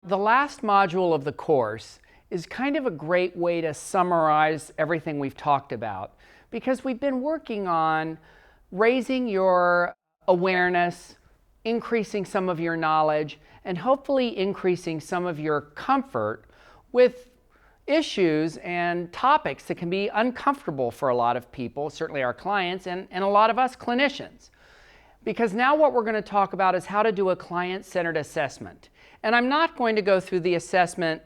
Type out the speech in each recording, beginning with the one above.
The last module of the course is kind of a great way to summarize everything we've talked about, because we've been working on raising your awareness, increasing some of your knowledge, and hopefully increasing some of your comfort with issues and topics that can be uncomfortable for a lot of people, certainly our clients and a lot of us clinicians. Because now what we're going to talk about is how to do a client-centered assessment. And I'm not going to go through the assessment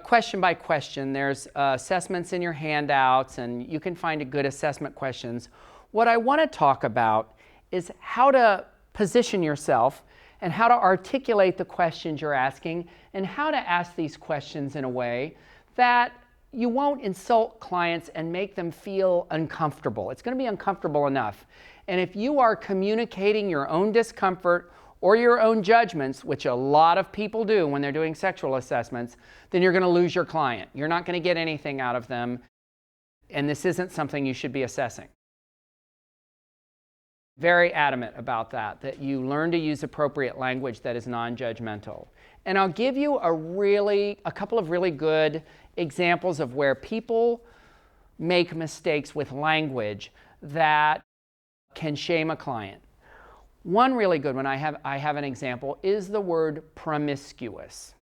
question by question. There's assessments in your handouts, and you can find good assessment questions. What I want to talk about is how to position yourself and how to articulate the questions you're asking and how to ask these questions in a way that you won't insult clients and make them feel uncomfortable. It's going to be uncomfortable enough. And if you are communicating your own discomfort or your own judgments, which a lot of people do when they're doing sexual assessments, then you're going to lose your client. You're not going to get anything out of them, and this isn't something you should be assessing. Very adamant about that you learn to use appropriate language that is non-judgmental. And I'll give you a couple of really good examples of where people make mistakes with language that can shame a client. One really good one, I have an example, is the word promiscuous.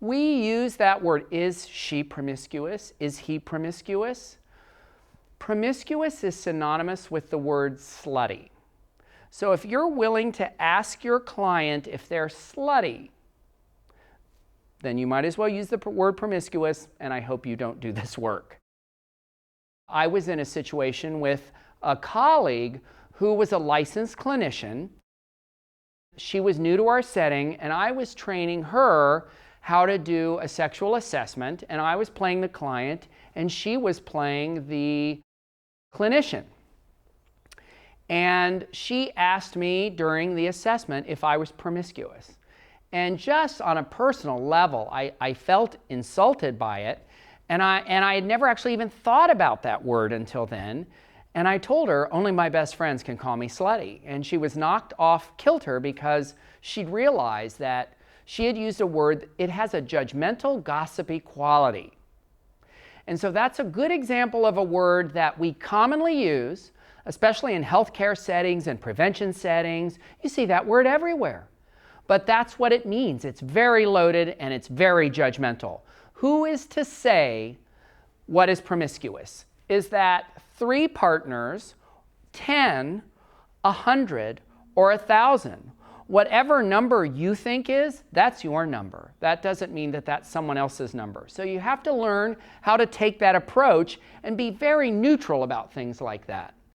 We use that word, is she promiscuous? Is he promiscuous? Promiscuous is synonymous with the word slutty. So if you're willing to ask your client if they're slutty, then you might as well use the word promiscuous, and I hope you don't do this work. I was in a situation with a colleague who was a licensed clinician. She was new to our setting, and I was training her how to do a sexual assessment, and I was playing the client, and she was playing the clinician. And she asked me during the assessment if I was promiscuous. And just on a personal level, I felt insulted by it, and I had never actually even thought about that word until then. And I told her, only my best friends can call me slutty. And she was knocked off kilter because she'd realized that she had used a word, it has a judgmental, gossipy quality. And so that's a good example of a word that we commonly use, especially in healthcare settings and prevention settings. You see that word everywhere. But that's what it means. It's very loaded and it's very judgmental. Who is to say what is promiscuous? Is that 3 partners, 10, 100, or 1,000? Whatever number you think is, that's your number. That doesn't mean that that's someone else's number. So you have to learn how to take that approach and be very neutral about things like that.